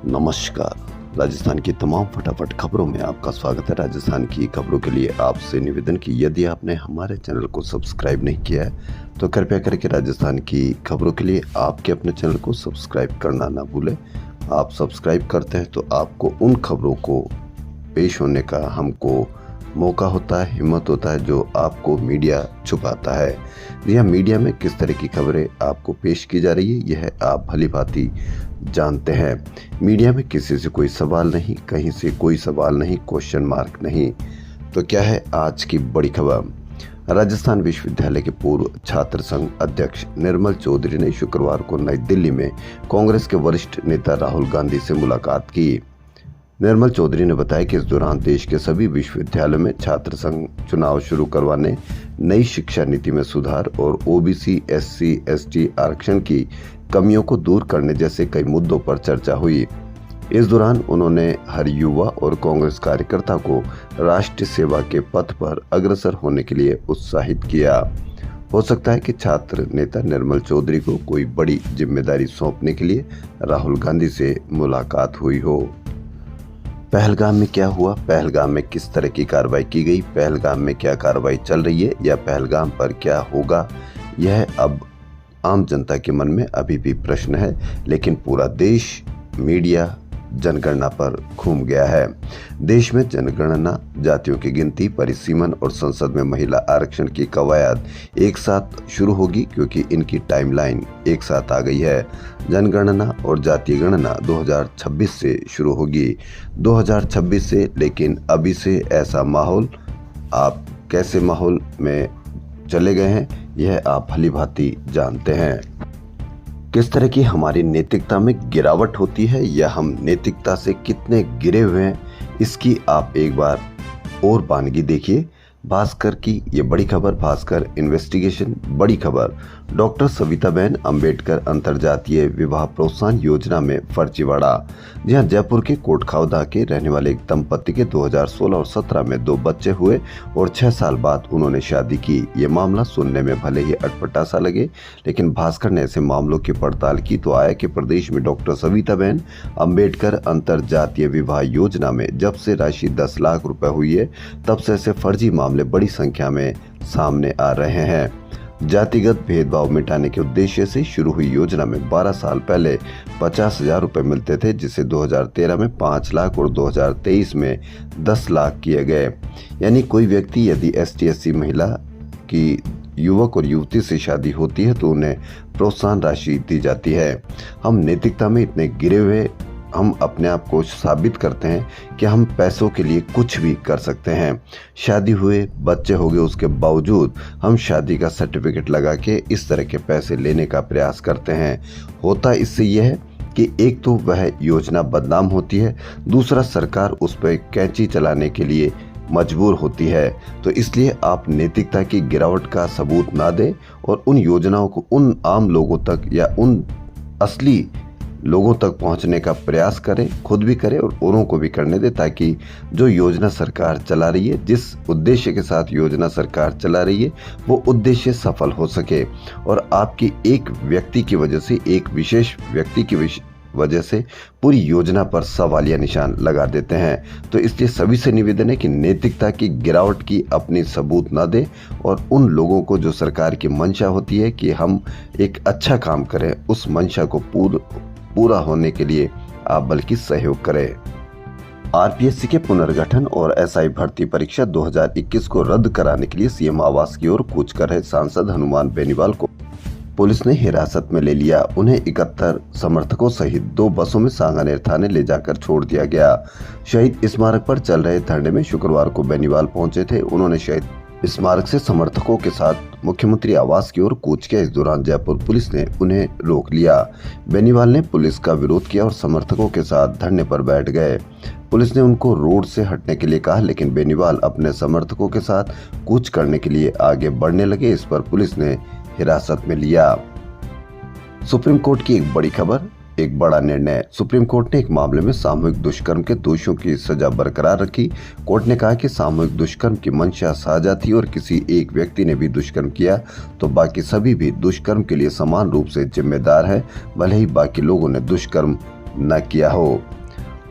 नमस्कार। राजस्थान की तमाम फटाफट खबरों में आपका स्वागत है। राजस्थान की खबरों के लिए आपसे निवेदन कि यदि आपने हमारे चैनल को सब्सक्राइब नहीं किया है तो कृपया करके राजस्थान की खबरों के लिए आपके अपने चैनल को सब्सक्राइब करना ना भूलें। आप सब्सक्राइब करते हैं तो आपको उन खबरों को पेश होने का हमको मौका होता है, हिम्मत होता है जो आपको मीडिया छुपाता है। जी हाँ, मीडिया में किस तरह की खबरें आपको पेश की जा रही है यह आप भली भांति जानते हैं। मीडिया में किसी से कोई सवाल नहीं, कहीं से कोई सवाल नहीं, क्वेश्चन मार्क नहीं। तो क्या है आज की बड़ी खबर। राजस्थान विश्वविद्यालय के पूर्व छात्र संघ अध्यक्ष निर्मल चौधरी ने शुक्रवार को नई दिल्ली में कांग्रेस के वरिष्ठ नेता राहुल गांधी से मुलाकात की। निर्मल चौधरी ने बताया कि इस दौरान देश के सभी विश्वविद्यालयों में छात्र संघ चुनाव शुरू करवाने, नई शिक्षा नीति में सुधार और ओबीसी, एससी, एसटी आरक्षण की कमियों को दूर करने जैसे कई मुद्दों पर चर्चा हुई। इस दौरान उन्होंने हर युवा और कांग्रेस कार्यकर्ता को राष्ट्र सेवा के पथ पर अग्रसर होने के लिए उत्साहित किया। हो सकता है कि छात्र नेता निर्मल चौधरी को कोई बड़ी जिम्मेदारी सौंपने के लिए राहुल गांधी से मुलाकात हुई हो। पहलगाम में क्या हुआ, पहलगाम में किस तरह की कार्रवाई की गई, पहलगाम में क्या कार्रवाई चल रही है या पहलगाम पर क्या होगा, यह अब आम जनता के मन में अभी भी प्रश्न है। लेकिन पूरा देश मीडिया जनगणना पर घूम गया है। देश में जनगणना, जातियों की गिनती, परिसीमन और संसद में महिला आरक्षण की कवायद एक साथ शुरू होगी क्योंकि इनकी टाइमलाइन एक साथ आ गई है। जनगणना और जातीय गणना 2026 से शुरू होगी, 2026 से। लेकिन अभी से ऐसा माहौल, आप कैसे माहौल में चले गए हैं यह आप भली भांति जानते हैं। किस तरह की हमारी नैतिकता में गिरावट होती है या हम नैतिकता से कितने गिरे हुए हैं, इसकी आप एक बार और वानगी देखिए। भास्कर की ये बड़ी खबर, भास्कर इन्वेस्टिगेशन बड़ी खबर। डॉक्टर सविताबेन अंबेडकर अंतर्जातीय विवाह प्रोत्साहन योजना में फर्जीवाड़ा। जी हाँ, जयपुर के कोटखावदा के रहने वाले एक दंपति के 2016 और 17 में 2 बच्चे हुए और 6 साल बाद उन्होंने शादी की। ये मामला सुनने में भले ही अटपटा सा लगे, लेकिन भास्कर ने ऐसे मामलों की पड़ताल की तो आया कि प्रदेश में डॉक्टर सविताबेन अंबेडकर अंतर्जातीय विवाह योजना में जब से राशि 10 लाख रुपए हुई है तब से ऐसे फर्जी मामले बड़ी संख्या में सामने आ रहे हैं। जातिगत भेदभाव मिटाने के उद्देश्य से शुरू हुई योजना में 12 साल पहले 50,000 रुपए मिलते थे, जिसे 2013 में 5 लाख और 2023 में 10 लाख किए गए। यानी कोई व्यक्ति यदि ST/SC महिला की युवक और युवती से शादी होती है तो उन्हें प्रोत्साहन राशि दी जाती है। हम नैतिकता में इतने गिरे हुए, हम अपने आप को साबित करते हैं कि हम पैसों के लिए कुछ भी कर सकते हैं। शादी हुए, बच्चे हो गए, उसके बावजूद हम शादी का सर्टिफिकेट लगा के इस तरह के पैसे लेने का प्रयास करते हैं। होता इससे यह है कि एक तो वह योजना बदनाम होती है, दूसरा सरकार उस पर कैंची चलाने के लिए मजबूर होती है। तो इसलिए आप नैतिकता की गिरावट का सबूत ना दें और उन योजनाओं को उन आम लोगों तक या उन असली लोगों तक पहुंचने का प्रयास करें, खुद भी करें और औरों को भी करने दें, ताकि जो योजना सरकार चला रही है, जिस उद्देश्य के साथ योजना सरकार चला रही है, वो उद्देश्य सफल हो सके। और आपकी एक व्यक्ति की वजह से, एक विशेष व्यक्ति की वजह से पूरी योजना पर सवालिया निशान लगा देते हैं। तो इसलिए सभी से निवेदन है कि नैतिकता की गिरावट की अपनी सबूत ना दें और उन लोगों को जो सरकार की मंशा होती है कि हम एक अच्छा काम करें, उस मंशा को पूरा होने के लिए आप बल्कि सहयोग करें। आरपीएससी के पुनर्गठन और एसआई भर्ती परीक्षा 2021 को रद्द कराने के लिए सीएम आवास की ओर कूच कर रहे सांसद हनुमान बेनीवाल को पुलिस ने हिरासत में ले लिया। उन्हें 71 समर्थकों सहित 2 बसों में सांगानेर थाने ले जाकर छोड़ दिया गया। शहीद स्मारक पर चल रहे धरने में शुक्रवार को बेनीवाल पहुंचे थे। उन्होंने शहीद स्मारक से समर्थकों के साथ मुख्यमंत्री आवास की ओर कूच किया। इस दौरान जयपुर पुलिस ने उन्हें रोक लिया। बेनीवाल ने पुलिस का विरोध किया और समर्थकों के साथ धरने पर बैठ गए। पुलिस ने उनको रोड से हटने के लिए कहा, लेकिन बेनीवाल अपने समर्थकों के साथ कूच करने के लिए आगे बढ़ने लगे। इस पर पुलिस ने हिरासत में लिया। सुप्रीम कोर्ट की एक बड़ी खबर, एक बड़ा निर्णय। सुप्रीम कोर्ट ने एक मामले में सामूहिक दुष्कर्म के दोषियों की सजा बरकरार रखी। कोर्ट ने कहा कि सामूहिक दुष्कर्म की मंशा साझा थी और किसी एक व्यक्ति ने भी दुष्कर्म किया तो बाकी सभी भी दुष्कर्म के लिए समान रूप से जिम्मेदार है, भले ही बाकी लोगों ने दुष्कर्म न किया हो।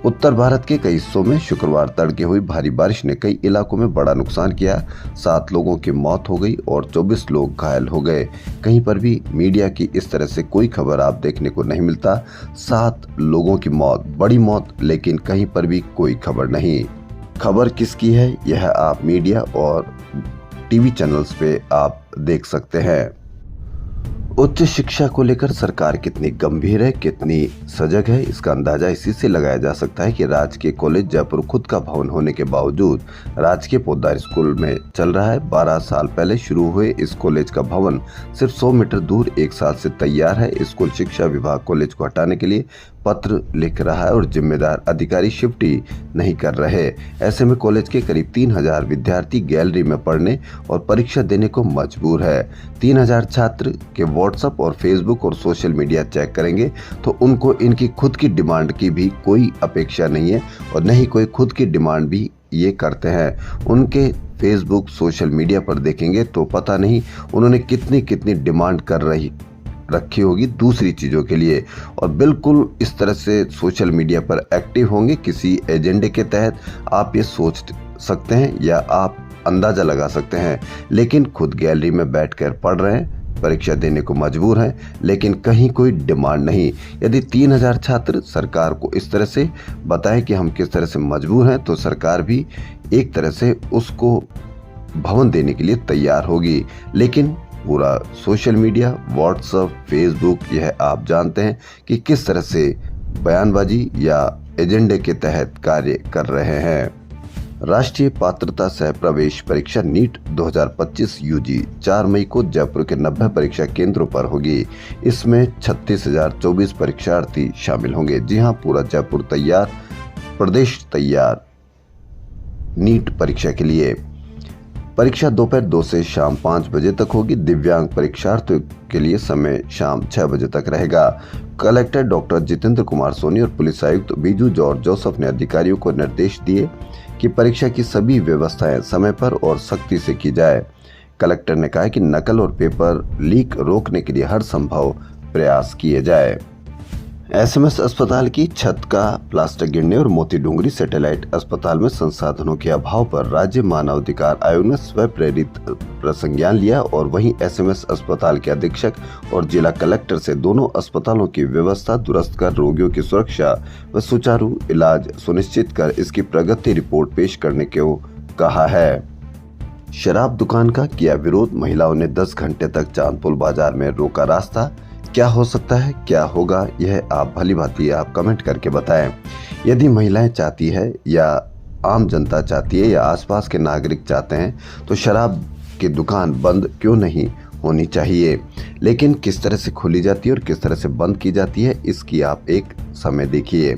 उत्तर भारत के कई हिस्सों में शुक्रवार तड़के हुई भारी बारिश ने कई इलाकों में बड़ा नुकसान किया। 7 लोगों की मौत हो गई और 24 लोग घायल हो गए। कहीं पर भी मीडिया की इस तरह से कोई खबर आप देखने को नहीं मिलता। 7 लोगों की मौत, बड़ी मौत, लेकिन कहीं पर भी कोई खबर नहीं। खबर किसकी है यह आप मीडिया और टीवी चैनल्स पे आप देख सकते हैं। उच्च शिक्षा को लेकर सरकार कितनी गंभीर है, कितनी सजग है, इसका अंदाजा इसी से लगाया जा सकता है कि राजकीय कॉलेज जयपुर खुद का भवन होने के बावजूद राजकीय पौधार स्कूल में चल रहा है। 12 साल पहले शुरू हुए इस कॉलेज का भवन सिर्फ 100 मीटर दूर 1 साल से तैयार है। स्कूल शिक्षा विभाग कॉलेज को हटाने के लिए पत्र लिख रहा है और जिम्मेदार अधिकारी शिफ्ट ही नहीं कर रहे। ऐसे में कॉलेज के करीब 3000 विद्यार्थी गैलरी में पढ़ने और परीक्षा देने को मजबूर है। 3000 छात्र के व्हाट्सएप और फेसबुक और सोशल मीडिया चेक करेंगे तो उनको इनकी खुद की डिमांड की भी कोई अपेक्षा नहीं है और न ही कोई खुद की डिमांड भी ये करते हैं। उनके फेसबुक सोशल मीडिया पर देखेंगे तो पता नहीं उन्होंने कितनी डिमांड रखी होगी दूसरी चीज़ों के लिए, और बिल्कुल इस तरह से सोशल मीडिया पर एक्टिव होंगे किसी एजेंडे के तहत। आप ये सोच सकते हैं या आप अंदाज़ा लगा सकते हैं, लेकिन खुद गैलरी में बैठकर पढ़ रहे हैं, परीक्षा देने को मजबूर हैं, लेकिन कहीं कोई डिमांड नहीं। यदि 3000 छात्र सरकार को इस तरह से बताएं कि हम किस तरह से मजबूर हैं, तो सरकार भी एक तरह से उसको भवन देने के लिए तैयार होगी। लेकिन पूरा सोशल मीडिया, व्हाट्सएप, फेसबुक, यह आप जानते हैं कि किस तरह से बयानबाजी या एजेंडे के तहत कार्य कर रहे हैं। राष्ट्रीय पात्रता सह प्रवेश परीक्षा नीट 2025 यूजी 4 मई को जयपुर के 90 परीक्षा केंद्रों पर होगी। इसमें 36,024 परीक्षार्थी शामिल होंगे। जी हां, पूरा जयपुर तैयार, प्रदेश तैयार नीट परीक्षा के लिए। परीक्षा दोपहर 2 से शाम 5 बजे तक होगी। दिव्यांग परीक्षार्थियों के लिए समय शाम 6 बजे तक रहेगा। कलेक्टर डॉक्टर जितेंद्र कुमार सोनी और पुलिस आयुक्त बीजू जॉर्ज जोसेफ ने अधिकारियों को निर्देश दिए कि परीक्षा की सभी व्यवस्थाएं समय पर और सख्ती से की जाए। कलेक्टर ने कहा कि नकल और पेपर लीक रोकने के लिए हर संभव प्रयास किए जाए। एसएमएस अस्पताल की छत का प्लास्टर गिरने और मोती डूंगरी सैटेलाइट अस्पताल में संसाधनों के अभाव पर राज्य मानवाधिकार आयोग ने स्व प्रेरित प्रसंज्ञान लिया और वहीं एसएमएस अस्पताल के अधीक्षक और जिला कलेक्टर से दोनों अस्पतालों की व्यवस्था दुरुस्त कर रोगियों की सुरक्षा व सुचारू इलाज सुनिश्चित कर इसकी प्रगति रिपोर्ट पेश करने को कहा है। शराब दुकान का किया विरोध, महिलाओं ने 10 घंटे तक चांदपुल बाजार में रोका रास्ता। क्या हो सकता है, क्या होगा, यह आप भली भांति आप कमेंट करके बताएं। यदि महिलाएं चाहती है या आम जनता चाहती है या आसपास के नागरिक चाहते हैं तो शराब की दुकान बंद क्यों नहीं होनी चाहिए, लेकिन किस तरह से खोली जाती है और किस तरह से बंद की जाती है इसकी आप एक समय देखिए।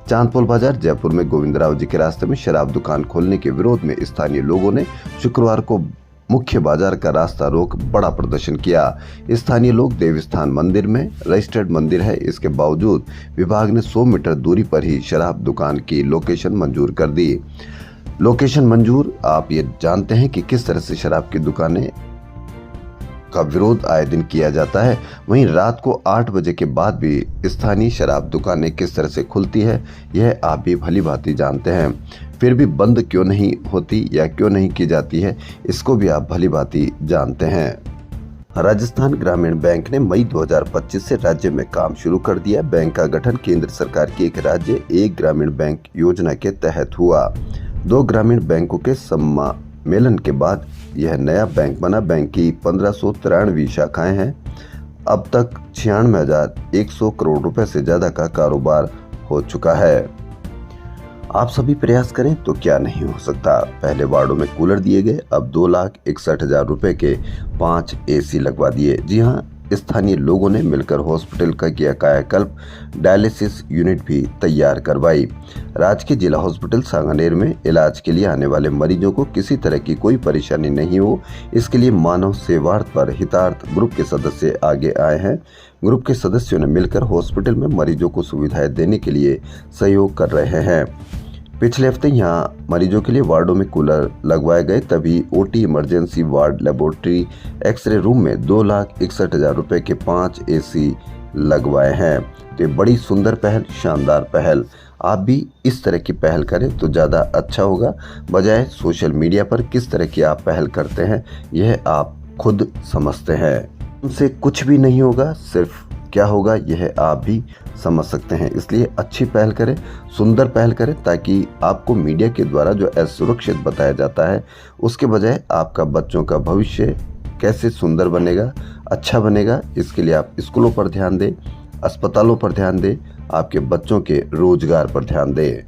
चांदपुल बाजार जयपुर में गोविंदराव जी के रास्ते में शराब दुकान खोलने के विरोध में स्थानीय लोगों ने शुक्रवार को मुख्य बाजार का रास्ता रोक बड़ा प्रदर्शन किया। स्थानीय लोग देवस्थान मंदिर में रजिस्टर्ड मंदिर है, इसके बावजूद विभाग ने 100 मीटर दूरी पर ही शराब दुकान की लोकेशन मंजूर कर दी। लोकेशन मंजूर, आप ये जानते हैं कि किस तरह से शराब की दुकानें का विरोध आए दिन किया जाता है। वहीं रात को 8 बजे के बाद भी स्थानीय शराब दुकानें किस तरह से खुलती है यह आप भी भली भांति जानते हैं। फिर भी बंद क्यों नहीं होती या क्यों नहीं की जाती है इसको भी आप भली भांति जानते हैं। राजस्थान ग्रामीण बैंक ने मई 2025 से राज्य में काम शुरू कर दिया। बैंक का गठन केंद्र सरकार की एक राज्य एक ग्रामीण बैंक योजना के तहत हुआ। 2 ग्रामीण बैंकों के सम्मेलन के बाद यह नया बैंक बना। बैंक की 1593 शाखाएं हैं। अब तक 96,100 करोड़ रुपए से ज्यादा का कारोबार हो चुका है। आप सभी प्रयास करें तो क्या नहीं हो सकता। पहले वार्डों में कूलर दिए गए, अब 2,61,000 रुपए के 5 एसी लगवा दिए। जी हां, स्थानीय लोगों ने मिलकर हॉस्पिटल का किया कायाकल्प, डायलिसिस यूनिट भी तैयार करवाई। राजकीय जिला हॉस्पिटल सांगानेर में इलाज के लिए आने वाले मरीजों को किसी तरह की कोई परेशानी नहीं हो, इसके लिए मानव सेवार्थ पर हितार्थ ग्रुप के सदस्य आगे आए हैं। ग्रुप के सदस्यों ने मिलकर हॉस्पिटल में मरीजों को सुविधाएं देने के लिए सहयोग कर रहे हैं। पिछले हफ्ते यहां मरीजों के लिए वार्डों में कूलर लगवाए गए, तभी OT, emergency ward, laboratory, x ray room में 2,61,000 रुपए के 5 एसी लगवाए हैं। तो ये बड़ी सुंदर पहल, शानदार पहल। आप भी इस तरह की पहल करें तो ज़्यादा अच्छा होगा। बजाय सोशल मीडिया पर किस तरह की आप पहल करते हैं यह आप खुद समझते हैं। उनसे कुछ भी नहीं होगा, सिर्फ क्या होगा यह आप भी समझ सकते हैं। इसलिए अच्छी पहल करें, सुंदर पहल करें, ताकि आपको मीडिया के द्वारा जो असुरक्षित बताया जाता है उसके बजाय आपका बच्चों का भविष्य कैसे सुंदर बनेगा, अच्छा बनेगा, इसके लिए आप स्कूलों पर ध्यान दें, अस्पतालों पर ध्यान दें, आपके बच्चों के रोजगार पर ध्यान दें।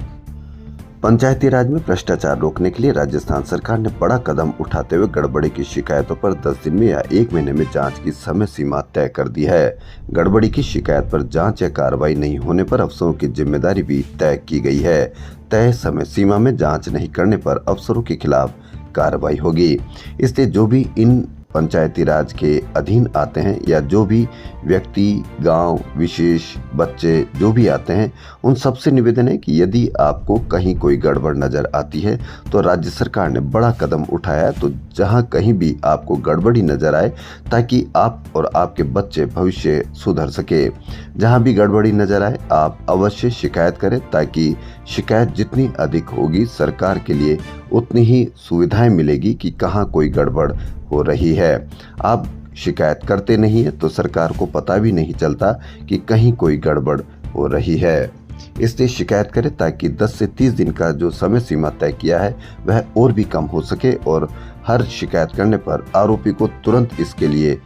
पंचायती राज में भ्रष्टाचार रोकने के लिए राजस्थान सरकार ने बड़ा कदम उठाते हुए गड़बड़ी की शिकायतों पर 10 दिन में या 1 महीने में जांच की समय सीमा तय कर दी है। गड़बड़ी की शिकायत पर जांच या कार्रवाई नहीं होने पर अफसरों की जिम्मेदारी भी तय की गई है। तय समय सीमा में जांच नहीं करने पर अफसरों के खिलाफ कार्रवाई होगी। इसलिए जो भी इन पंचायती राज के अधीन आते हैं या जो भी व्यक्ति, गांव विशेष, बच्चे जो भी आते हैं, उन सबसे निवेदन है कि यदि आपको कहीं कोई गड़बड़ नज़र आती है तो राज्य सरकार ने बड़ा कदम उठाया है। तो जहां कहीं भी आपको गड़बड़ी नज़र आए, ताकि आप और आपके बच्चे भविष्य सुधर सके, जहां भी गड़बड़ी नज़र आए आप अवश्य शिकायत करें, ताकि शिकायत जितनी अधिक होगी सरकार के लिए उतनी ही सुविधाएं मिलेगी कि कहाँ कोई गड़बड़ हो रही है। आप शिकायत करते नहीं है तो सरकार को पता भी नहीं चलता कि कहीं कोई गड़बड़ हो रही है। इसलिए शिकायत करें, ताकि 10 से 30 दिन का जो समय सीमा तय किया है वह और भी कम हो सके और हर शिकायत करने पर आरोपी को तुरंत इसके लिए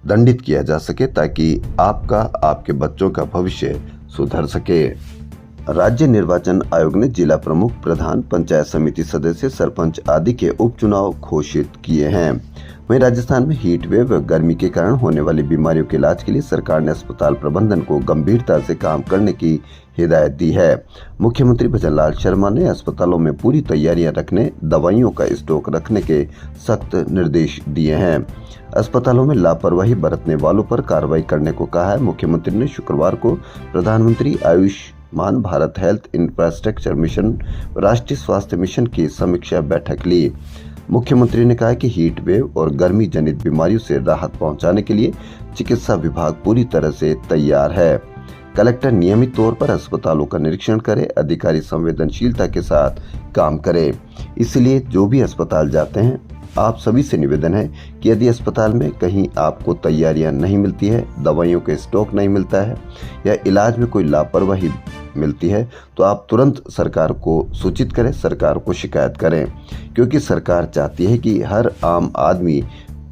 दंडित किया जा सके, ताकि आपका, आपके बच्चों का भविष्य सुधर सके। राज्य निर्वाचन आयोग ने जिला प्रमुख, प्रधान, पंचायत समिति सदस्य, सरपंच आदि के उपचुनाव घोषित किए हैं। वहीं राजस्थान में हीट वेव व गर्मी के कारण होने वाली बीमारियों के इलाज के लिए सरकार ने अस्पताल प्रबंधन को गंभीरता से काम करने की हिदायत दी है। मुख्यमंत्री भजनलाल शर्मा ने अस्पतालों में पूरी तैयारियां रखने, दवाइयों का स्टॉक रखने के सख्त निर्देश दिए हैं। अस्पतालों में लापरवाही बरतने वालों पर कार्रवाई करने को कहा है। मुख्यमंत्री ने शुक्रवार को प्रधानमंत्री Ayushman Bharat health infrastructure mission, राष्ट्रीय स्वास्थ्य मिशन की समीक्षा बैठक ली। मुख्यमंत्री ने कहा कि हीट वेव और गर्मी जनित बीमारियों से राहत पहुंचाने के लिए चिकित्सा विभाग पूरी तरह से तैयार है। कलेक्टर नियमित तौर पर अस्पतालों का निरीक्षण करें, अधिकारी संवेदनशीलता के साथ काम करें। इसलिए जो भी अस्पताल जाते हैं, आप सभी से निवेदन है कि यदि अस्पताल में कहीं आपको तैयारियां नहीं मिलती है, दवाइयों के स्टॉक नहीं मिलता है या इलाज में कोई लापरवाही मिलती है, तो आप तुरंत सरकार को सूचित करें, सरकार को शिकायत करें, क्योंकि सरकार चाहती है कि हर आम आदमी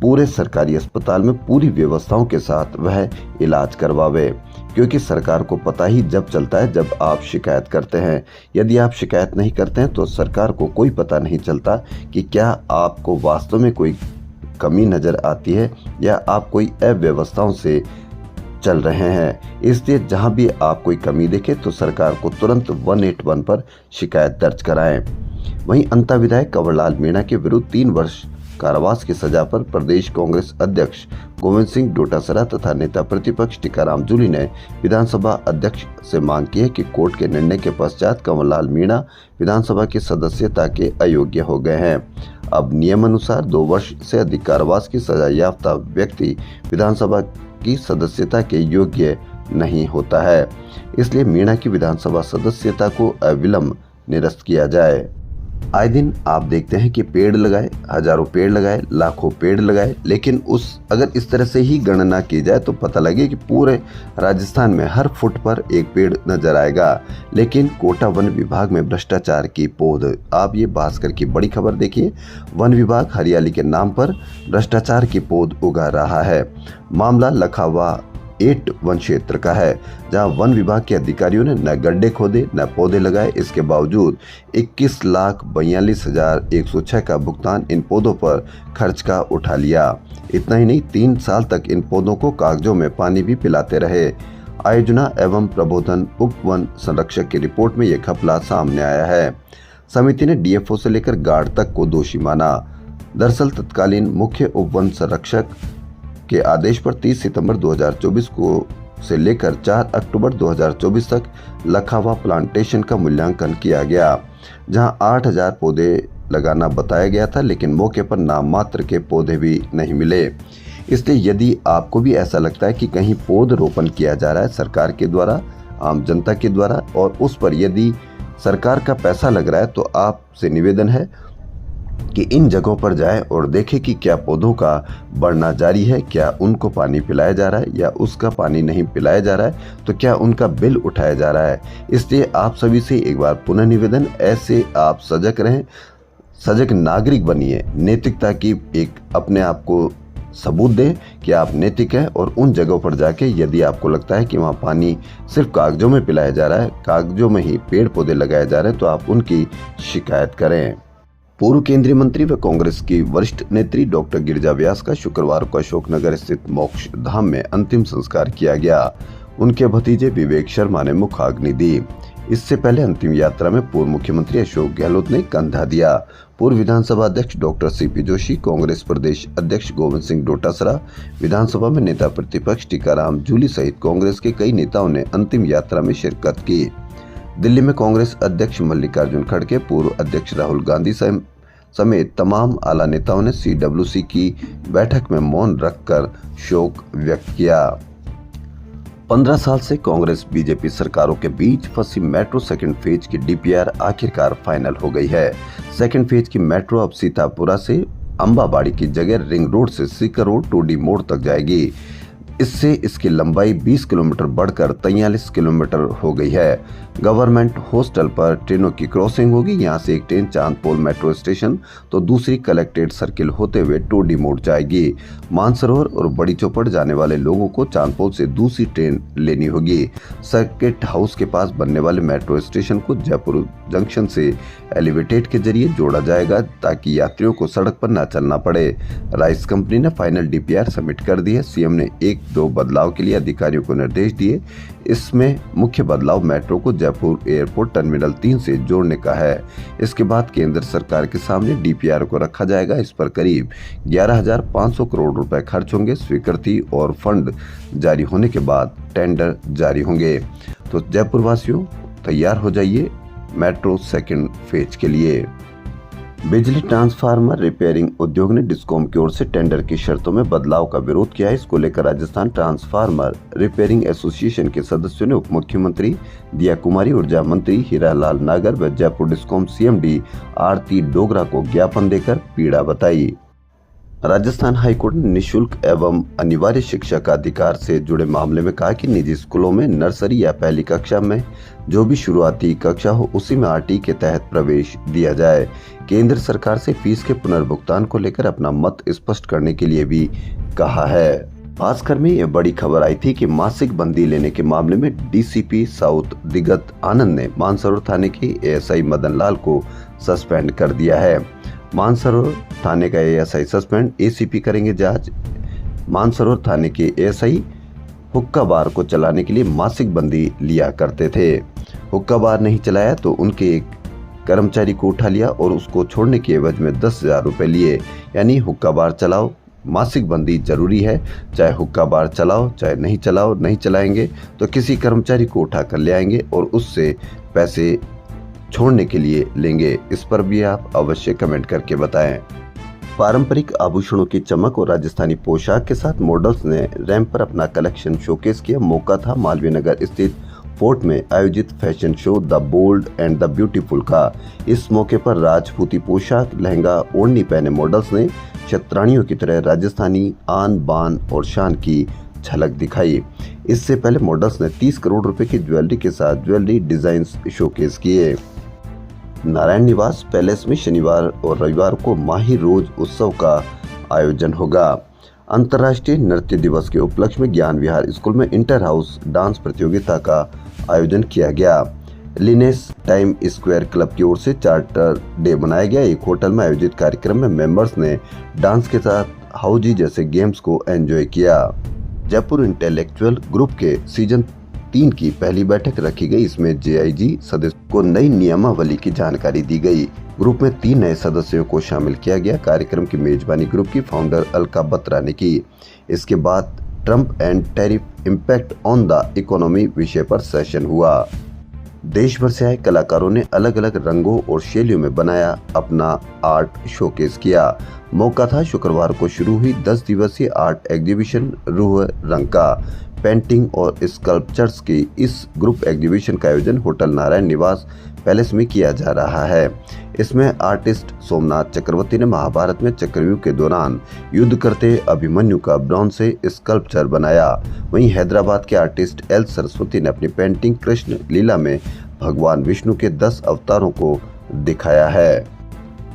पूरे सरकारी अस्पताल में पूरी व्यवस्थाओं के साथ वह इलाज करवावे। क्योंकि सरकार को पता ही जब चलता है जब आप शिकायत करते हैं। यदि आप शिकायत नहीं करते हैं तो सरकार को कोई पता नहीं चलता कि क्या आपको वास्तव में कोई कमी नज़र आती है या आप कोई अव्यवस्थाओं से चल रहे हैं। इसलिए जहां भी आप कोई कमी देखें तो सरकार को तुरंत 181 पर शिकायत दर्ज कराएं। वहीं अंता विधायक कंवरलाल मीणा के विरुद्ध 3 वर्ष कारावास की सजा पर प्रदेश कांग्रेस अध्यक्ष गोविंद सिंह डोटासरा तथा नेता प्रतिपक्ष टीकाराम जूली ने विधानसभा अध्यक्ष से मांग की है कि कोर्ट के निर्णय के पश्चात कंवरलाल मीणा विधानसभा की सदस्यता के अयोग्य हो गए हैं। अब नियमानुसार 2 वर्ष से अधिक कारावास की सजा याफ्ता व्यक्ति विधानसभा की सदस्यता के योग्य नहीं होता है। इसलिए मीणा की विधानसभा सदस्यता को अविलंब निरस्त किया जाए। आए दिन आप देखते हैं कि पेड़ लगाए, हजारों पेड़ लगाए, लाखों पेड़ लगाए, लेकिन अगर इस तरह से ही गणना की जाए तो पता लगे कि पूरे राजस्थान में हर फुट पर एक पेड़ नजर आएगा। लेकिन कोटा वन विभाग में भ्रष्टाचार की पोध। आप ये भास्कर की बड़ी खबर देखिए, वन विभाग हरियाली के नाम पर भ्रष्टाचार की पोध उगा रहा है। मामला लखावा 8 वन क्षेत्र का है, जहां वन विभाग के अधिकारियों ने न गड्ढे खोदे न पौधे लगाए। इसके बावजूद 21,42,106 का भुगतान इन पौधों पर खर्च का उठा लिया। इतना ही नहीं, 3 साल तक इन पौधों को कागजों में पानी भी पिलाते रहे। आयोजना एवं प्रबोधन उप वन संरक्षक की रिपोर्ट में यह घपला सामने आया है। समिति ने डीएफओ से लेकर गार्ड तक को दोषी माना। दरअसल तत्कालीन मुख्य उप वन संरक्षक के आदेश पर 30 सितंबर 2024 को से लेकर 4 अक्टूबर 2024 तक लखावा प्लांटेशन का मूल्यांकन किया गया, जहां 8,000 पौधे लगाना बताया गया था, लेकिन मौके पर नाम मात्र के पौधे भी नहीं मिले। इसलिए यदि आपको भी ऐसा लगता है कि कहीं पौधरोपण किया जा रहा है सरकार के द्वारा, आम जनता के द्वारा, और उस पर यदि सरकार का पैसा लग रहा है, तो आपसे निवेदन है कि इन जगहों पर जाएं और देखें कि क्या पौधों का बढ़ना जारी है, क्या उनको पानी पिलाया जा रहा है, या उसका पानी नहीं पिलाया जा रहा है तो क्या उनका बिल उठाया जा रहा है। इसलिए आप सभी से एक बार पुनः निवेदन, ऐसे आप सजग रहें, सजग नागरिक बनिए, नैतिकता की एक अपने आप को सबूत दें कि आप नैतिक हैं, और उन जगहों पर जाके यदि आपको लगता है कि वहाँ पानी सिर्फ कागजों में पिलाया जा रहा है, कागजों में ही पेड़ पौधे लगाए जा रहे हैं, तो आप उनकी शिकायत करें। पूर्व केंद्रीय मंत्री व कांग्रेस की वरिष्ठ नेत्री डॉक्टर गिरिजा व्यास का शुक्रवार को अशोकनगर स्थित मोक्ष धाम में अंतिम संस्कार किया गया। उनके भतीजे विवेक शर्मा ने मुखाग्नि दी। इससे पहले अंतिम यात्रा में पूर्व मुख्यमंत्री अशोक गहलोत ने कंधा दिया। पूर्व विधानसभा अध्यक्ष डॉक्टर सीपी जोशी, कांग्रेस प्रदेश अध्यक्ष गोविंद सिंह डोटासरा, विधानसभा में नेता प्रतिपक्ष टीकाराम जूली सहित कांग्रेस के कई नेताओं ने अंतिम यात्रा में शिरकत की। दिल्ली में कांग्रेस अध्यक्ष मल्लिकार्जुन खड़गे, पूर्व अध्यक्ष राहुल गांधी समेत तमाम आला नेताओं ने CWC की बैठक में मौन रखकर शोक व्यक्त किया। 15 साल से कांग्रेस बीजेपी सरकारों के बीच फंसी मेट्रो सेकंड फेज की DPR आखिरकार फाइनल हो गई है। सेकंड फेज की मेट्रो अब सीतापुरा से अंबाबाड़ी की जगह रिंग रोड से सीकर रोड टोडी मोड़ तक जाएगी। इससे इसकी लंबाई 20 किलोमीटर बढ़कर 43 किलोमीटर हो गई है। गवर्नमेंट हॉस्टल पर ट्रेनों की क्रॉसिंग होगी। यहाँ से एक ट्रेन चांदपोल मेट्रो स्टेशन तो दूसरी कलेक्ट्रेट सर्किल होते हुए टोडी मोड़ जाएगी। मानसरोवर और बड़ी चौपड़ जाने वाले लोगों को चांदपोल से दूसरी ट्रेन लेनी होगी। सर्किट हाउस के पास बनने वाले मेट्रो स्टेशन को जयपुर जंक्शन से एलिवेटेड के जरिए जोड़ा जाएगा ताकि यात्रियों को सड़क पर न चलना पड़े। राइस कंपनी ने फाइनल DPR सबमिट कर दी है। सीएम ने 1-2 बदलाव के लिए अधिकारियों को निर्देश दिए। इसमें मुख्य बदलाव मेट्रो को जयपुर एयरपोर्ट टर्मिनल 3 से जोड़ने का है। इसके बाद केंद्र सरकार के सामने DPR को रखा जाएगा। इस पर करीब 11,500 करोड़ रुपए खर्च होंगे। स्वीकृति और फंड जारी होने के बाद टेंडर जारी होंगे। तो जयपुर वासियों तैयार हो जाइए मेट्रो सेकंड फेज के लिए। बिजली ट्रांसफार्मर रिपेयरिंग उद्योग ने डिस्कॉम की ओर से टेंडर की शर्तों में बदलाव का विरोध किया है। इसको लेकर राजस्थान ट्रांसफार्मर रिपेयरिंग एसोसिएशन के सदस्यों ने उप मुख्यमंत्री दिया कुमारी, ऊर्जा मंत्री हीरालाल नागर व जयपुर डिस्कॉम CMD आरती डोगरा को ज्ञापन देकर पीड़ा बताई। राजस्थान हाईकोर्ट ने निःशुल्क एवं अनिवार्य शिक्षा का अधिकार से जुड़े मामले में कहा कि निजी स्कूलों में नर्सरी या पहली कक्षा में जो भी शुरुआती कक्षा हो उसी में RT के तहत प्रवेश दिया जाए। केंद्र सरकार से फीस के पुनर्भुगतान को लेकर अपना मत स्पष्ट करने के लिए भी कहा है। भास्कर में यह बड़ी खबर आई थी कि मासिक बंदी लेने के मामले में DCP साउथ दिगत आनंद ने मानसरोवर थाने के ASI मदन लाल को सस्पेंड कर दिया है। मानसरोवर थाने का ASI सस्पेंड, ACP करेंगे जांच। मानसरोवर थाने के ASI हुक्का बार को चलाने के लिए मासिक बंदी लिया करते थे। हुक्का बार नहीं चलाया तो उनके एक कर्मचारी को उठा लिया और उसको छोड़ने के एवज में 10,000 रुपए लिए। यानी हुक्का बार चलाओ, मासिक बंदी जरूरी है। चाहे हुक्का बार चलाओ चाहे नहीं चलाओ, नहीं चलाएंगे तो किसी कर्मचारी को उठा कर ले आएंगे और उससे पैसे छोड़ने के लिए लेंगे। इस पर भी आप अवश्य कमेंट करके बताएं। पारंपरिक आभूषणों की चमक और राजस्थानी पोशाक के साथ मॉडल्स ने रैंप पर अपना कलेक्शन शोकेस किया। मौका था मालवीय नगर स्थित फोर्ट में आयोजित fashion show the bold and the beautiful का। इस मौके पर राजपूती पोशाक, लहंगा, ओढ़नी पहने मॉडल्स ने क्षत्राणियों की तरह राजस्थानी आन बान और शान की झलक दिखाई। इससे पहले मॉडल्स ने 30 करोड़ रुपए की ज्वेलरी के साथ ज्वेलरी डिजाइन्स शोकेस किए। नारायण निवास पैलेस में शनिवार और रविवार को माही रोज उत्सव का आयोजन होगा। अंतर्राष्ट्रीय नृत्य दिवस के उपलक्ष्य में ज्ञान विहार स्कूल में इंटर हाउस डांस प्रतियोगिता का आयोजन किया गया। लिनेस टाइम स्क्वायर क्लब की ओर से चार्टर डे मनाया गया। एक होटल में आयोजित कार्यक्रम में मेंबर्स ने डांस के साथ हाउजी जैसे गेम्स को एंजॉय किया। जयपुर इंटेलेक्चुअल ग्रुप के सीजन 3 की पहली बैठक रखी गई। इसमें JIG सदस्यों को नई नियमावली की जानकारी दी गई। ग्रुप में 3 नए सदस्यों को शामिल किया गया। कार्यक्रम की मेजबानी ग्रुप की फाउंडर अलका बत्रा ने की। इसके बाद Trump and tariff impact on the economy विषय पर सेशन हुआ। देश भर से आए कलाकारों ने अलग अलग रंगों और शैलियों में बनाया अपना आर्ट शोकेस किया। मौका था शुक्रवार को शुरू हुई 10 दिवसीय आर्ट एग्जीबिशन रूह रंग का। पेंटिंग और स्कल्पचर्स की इस ग्रुप एग्जीबिशन का आयोजन होटल नारायण निवास पैलेस में किया जा रहा है। इसमें आर्टिस्ट सोमनाथ चक्रवर्ती ने महाभारत में चक्रव्यूह के दौरान युद्ध करते अभिमन्यु का ब्रॉन्ज से स्कल्पचर बनाया। वहीं हैदराबाद के आर्टिस्ट एल सरस्वती ने अपनी पेंटिंग कृष्ण लीला में भगवान विष्णु के 10 अवतारों को दिखाया है।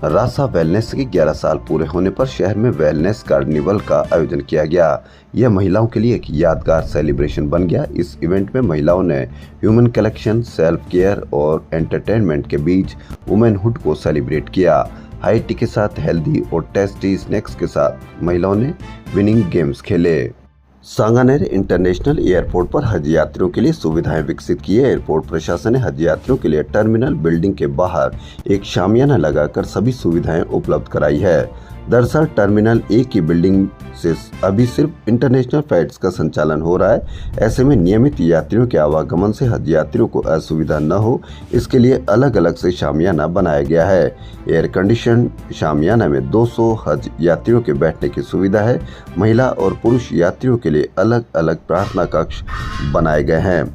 रासा वेलनेस के 11 साल पूरे होने पर शहर में वेलनेस कार्निवल का आयोजन किया गया। यह महिलाओं के लिए एक यादगार सेलिब्रेशन बन गया। इस इवेंट में महिलाओं ने ह्यूमन कलेक्शन, सेल्फ केयर और एंटरटेनमेंट के बीच वुमेनहुड को सेलिब्रेट किया। हाई टी के साथ हेल्दी और टेस्टी स्नैक्स के साथ महिलाओं ने विनिंग गेम्स खेले। सांगानेर इंटरनेशनल एयरपोर्ट पर हज यात्रियों के लिए सुविधाएं विकसित की है। एयरपोर्ट प्रशासन ने हज यात्रियों के लिए टर्मिनल बिल्डिंग के बाहर एक शामियाना लगाकर सभी सुविधाएं उपलब्ध कराई है। दरअसल टर्मिनल 1 की बिल्डिंग से अभी सिर्फ इंटरनेशनल फ्लाइट्स का संचालन हो रहा है। ऐसे में नियमित यात्रियों के आवागमन से हज यात्रियों को असुविधा न हो, इसके लिए अलग अलग से शामियाना बनाया गया है। एयर कंडीशन शामियाना में 200 हज यात्रियों के बैठने की सुविधा है। महिला और पुरुष यात्रियों के लिए अलग अलग प्रार्थना कक्ष बनाए गए हैं।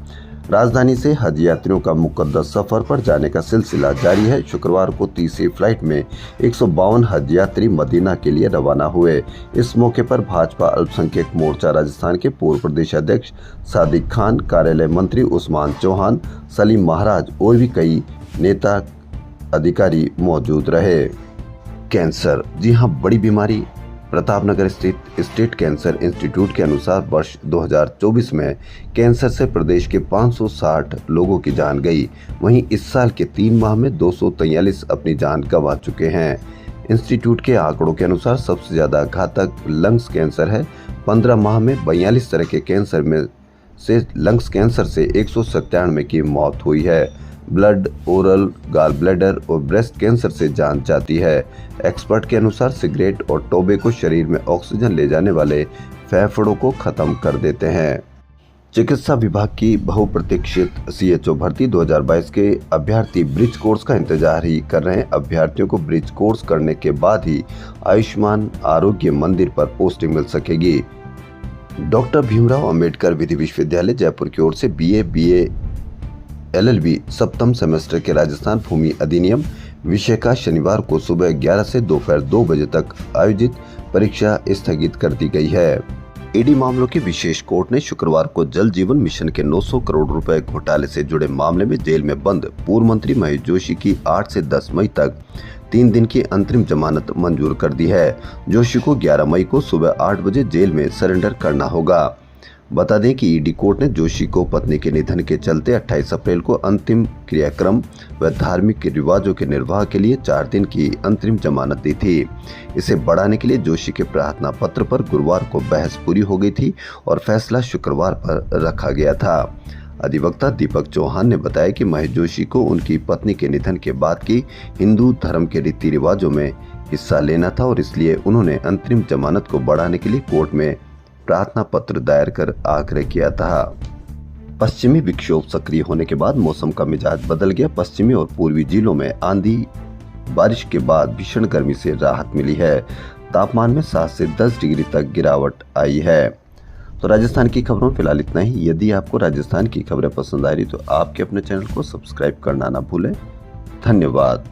राजधानी से हज यात्रियों का मुकद्दस सफर पर जाने का सिलसिला जारी है। शुक्रवार को तीसरी फ्लाइट में 152 हज यात्री मदीना के लिए रवाना हुए। इस मौके पर भाजपा अल्पसंख्यक मोर्चा राजस्थान के पूर्व प्रदेश अध्यक्ष सादिक खान, कार्यालय मंत्री उस्मान चौहान, सलीम महाराज और भी कई नेता अधिकारी मौजूद रहे। कैंसर, जी हाँ, बड़ी बीमारी। प्रतापनगर स्थित स्टेट कैंसर इंस्टीट्यूट के अनुसार वर्ष 2024 में कैंसर से प्रदेश के 560 लोगों की जान गई। वहीं इस साल के 3 माह में 243 अपनी जान गंवा चुके हैं। इंस्टीट्यूट के आंकड़ों के अनुसार सबसे ज्यादा घातक लंग्स कैंसर है। 15 माह में 42 तरह के कैंसर में से लंग्स कैंसर से 197 की मौत हुई है। ब्लड, ओरल, गाल ब्लैडर और ब्रेस्ट कैंसर से जान जाती है। एक्सपर्ट के अनुसार सिगरेट और टोबैको शरीर में ऑक्सीजन ले जाने वाले फेफड़ों को खत्म कर देते हैं। चिकित्सा विभाग की बहुप्रतीक्षित CHO भर्ती 2022 के अभ्यर्थी ब्रिज कोर्स का इंतजार ही कर रहे हैं। अभ्यर्थियों को ब्रिज कोर्स करने के बाद ही आयुष्मान आरोग्य मंदिर पर पोस्टिंग मिल सकेगी। डॉक्टर भीमराव अंबेडकर विधि विश्वविद्यालय जयपुर की ओर से BA LLB सप्तम सेमेस्टर के राजस्थान भूमि अधिनियम विषय का शनिवार को सुबह 11 से दोपहर 2 बजे तक आयोजित परीक्षा स्थगित कर दी गई है। ईडी मामलों की विशेष कोर्ट ने शुक्रवार को जल जीवन मिशन के 900 करोड़ रुपए घोटाले से जुड़े मामले में जेल में बंद पूर्व मंत्री महेश जोशी की 8 से 10 मई तक 3 दिन की अंतरिम जमानत मंजूर कर दी है। जोशी को 11 मई को सुबह 8 बजे जेल में सरेंडर करना होगा। बता दें कि ईडी कोर्ट ने जोशी को पत्नी के निधन के चलते 28 अप्रैल को अंतिम क्रियाक्रम व धार्मिक रिवाजों के निर्वाह के लिए 4 दिन की अंतरिम जमानत दी थी। इसे बढ़ाने के लिए जोशी के प्रार्थना पत्र पर गुरुवार को बहस पूरी हो गई थी और फैसला शुक्रवार पर रखा गया था। अधिवक्ता दीपक चौहान ने बताया कि महेश जोशी को उनकी पत्नी के निधन के बाद की हिंदू धर्म के रीति रिवाजों में हिस्सा लेना था और इसलिए उन्होंने अंतरिम जमानत को बढ़ाने के लिए कोर्ट में प्रार्थना पत्र दायर कर आग्रह किया था। पश्चिमी विक्षोभ सक्रिय होने के बाद मौसम का मिजाज बदल गया। पश्चिमी और पूर्वी जिलों में आंधी बारिश के बाद भीषण गर्मी से राहत मिली है। तापमान में 7 से 10 डिग्री तक गिरावट आई है। तो राजस्थान की खबरों फिलहाल इतना ही। यदि आपको राजस्थान की खबरें पसंद आ रही तो आपके अपने चैनल को सब्सक्राइब करना ना भूलें। धन्यवाद।